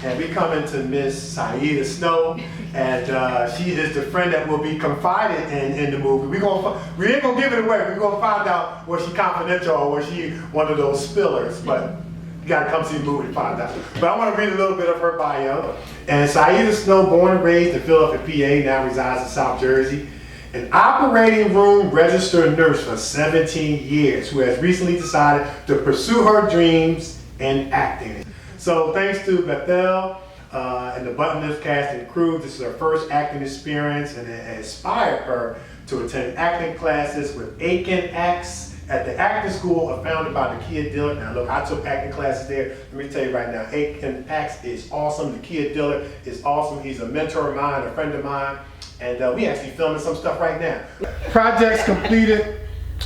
and we come into Miss Syeda Snow, and she is the friend that will be confided in the movie. We ain't gonna give it away. We're gonna find out was she confidential or was she one of those spillers, but you gotta come see the movie to find out. But I want to read a little bit of her bio. And Syeda Snow, born and raised in Philadelphia, PA, now resides in South Jersey. An operating room registered nurse for 17 years, who has recently decided to pursue her dreams in acting. So thanks to Bethel and the Button cast and crew, this is her first acting experience, and it inspired her to attend acting classes with Aiken Acts at the acting school founded by the Kid Dillard. Now look, I took acting classes there. Let me tell you right now, Aiken Acts is awesome. The Kid Dillard is awesome. He's a mentor of mine, a friend of mine. And we actually filming some stuff right now. Projects completed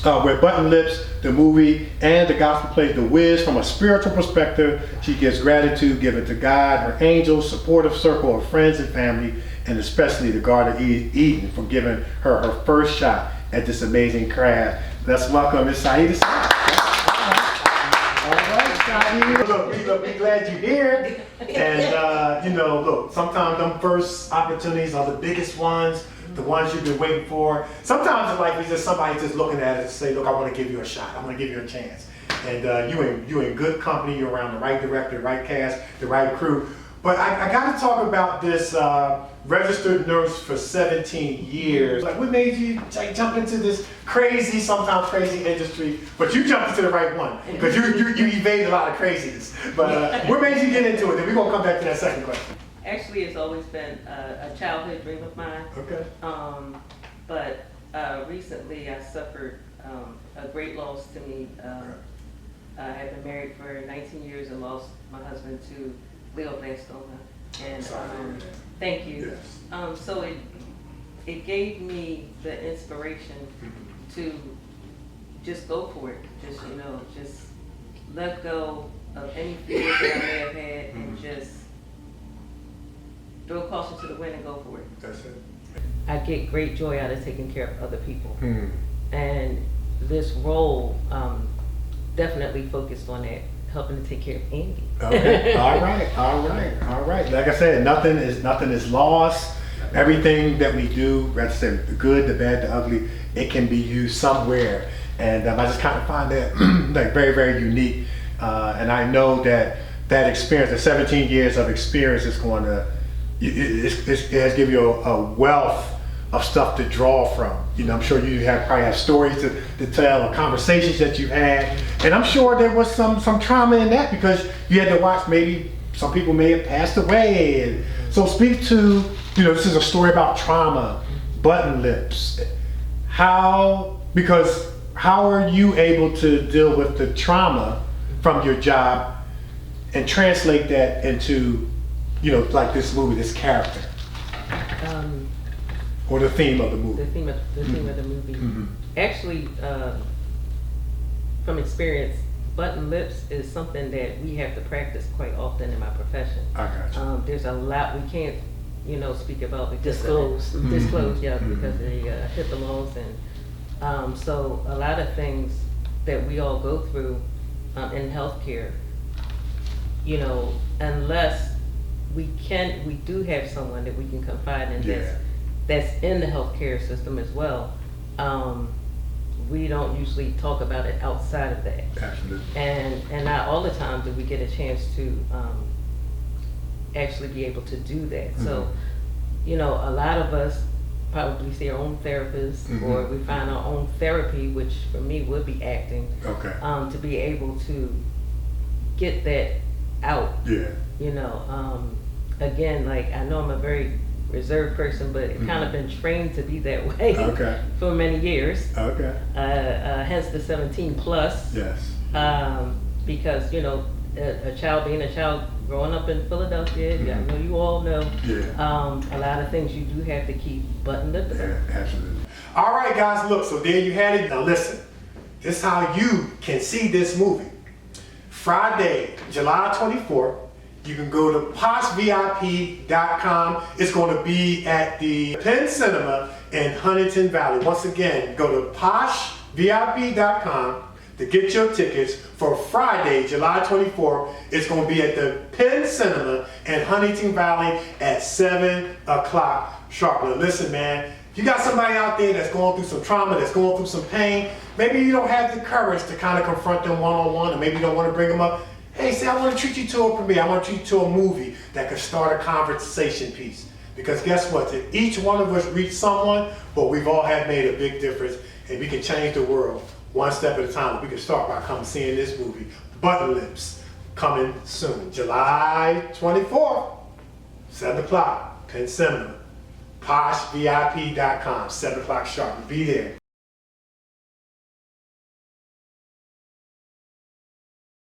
with Button Lips, the movie, and the gospel play The Wiz. From a spiritual perspective, she gives gratitude given to God, her angels, supportive circle of friends and family, and especially the Garden of Eden for giving her her first shot at this amazing craft. Let's welcome Miss Syeda Snow. All right, Syeda. Look, we glad you're here. And you know, look, sometimes them first opportunities are the biggest ones, the ones you've been waiting for. Sometimes it's like it's just somebody just looking at it and say, look, I want to give you a shot. I want to give you a chance. And you in good company. You're around the right director, the right cast, the right crew. But I got to talk about this registered nurse for 17 years. Like, what made you jump into this crazy, sometimes crazy industry? But you jumped into the right one, because you evade a lot of craziness. But what made you get into it? Then we're going to come back to that second question. Actually, it's always been a childhood dream of mine. Okay. But recently I suffered a great loss to me. I had been married for 19 years and lost my husband to glioblastoma. And thank you. Yes. So it gave me the inspiration to just go for it. Just let go of any fears that I may have had and just throw caution to the wind and go for it. That's it. I get great joy out of taking care of other people. And this role definitely focused on that, helping to take care of Andy. Okay. All right. Like I said, nothing is lost. Everything that we do, rather say the good, the bad, the ugly, it can be used somewhere. And I just kind of find that like very, very unique. And I know that experience, the 17 years of experience, is going to it has given you a wealth of stuff to draw from. You know, I'm sure you probably have stories to tell, or conversations that you've had, and I'm sure there was some trauma in that, because you had to watch, maybe some people may have passed away. And so speak to, this is a story about trauma, Button Lips. How are you able to deal with the trauma from your job and translate that into, like this movie, this character? Or the theme of the movie. The theme of the movie. Actually, from experience, Button Lips is something that we have to practice quite often in my profession. I got you. There's a lot we can't, speak about because Disclose, yeah, because of the HIPAA laws, and so a lot of things that we all go through in healthcare, unless we do have someone that we can confide in that's in the healthcare system as well. We don't usually talk about it outside of that. Absolutely. And not all the time do we get a chance to actually be able to do that. So, a lot of us probably see our own therapist, or we find our own therapy, which for me would be acting. Okay. To be able to get that out. Yeah. Again, like, I know I'm a very reserved person, but kind of been trained to be that way for many years. Okay. Hence the 17 plus. Yes. Because a child being a child growing up in Philadelphia, I know you all know. A lot of things you do have to keep buttoned up. Yeah, absolutely. All right, guys. Look. So there you had it. Now listen. This is how you can see this movie. Friday, July 24th. You can go to poshvip.com. It's going to be at the Penn Cinema in Huntington Valley. Once again, go to poshvip.com. to get your tickets for Friday, July 24th. It's going to be at the Penn Cinema in Huntington Valley at 7 o'clock sharp. Now listen, man, if you got somebody out there that's going through some trauma, that's going through some pain, maybe you don't have the courage to kind of confront them one-on-one, or maybe you don't want to bring them up. Hey, say, I want to treat you to a premiere. I want to treat you to a movie that could start a conversation piece. Because guess what? If each one of us reach someone, but we've all have made a big difference, and we can change the world one step at a time. We can start by coming seeing this movie, Button Lips, coming soon. July 24th, 7 o'clock, Penn Cinema. PoshVIP.com, 7 o'clock sharp. Be there.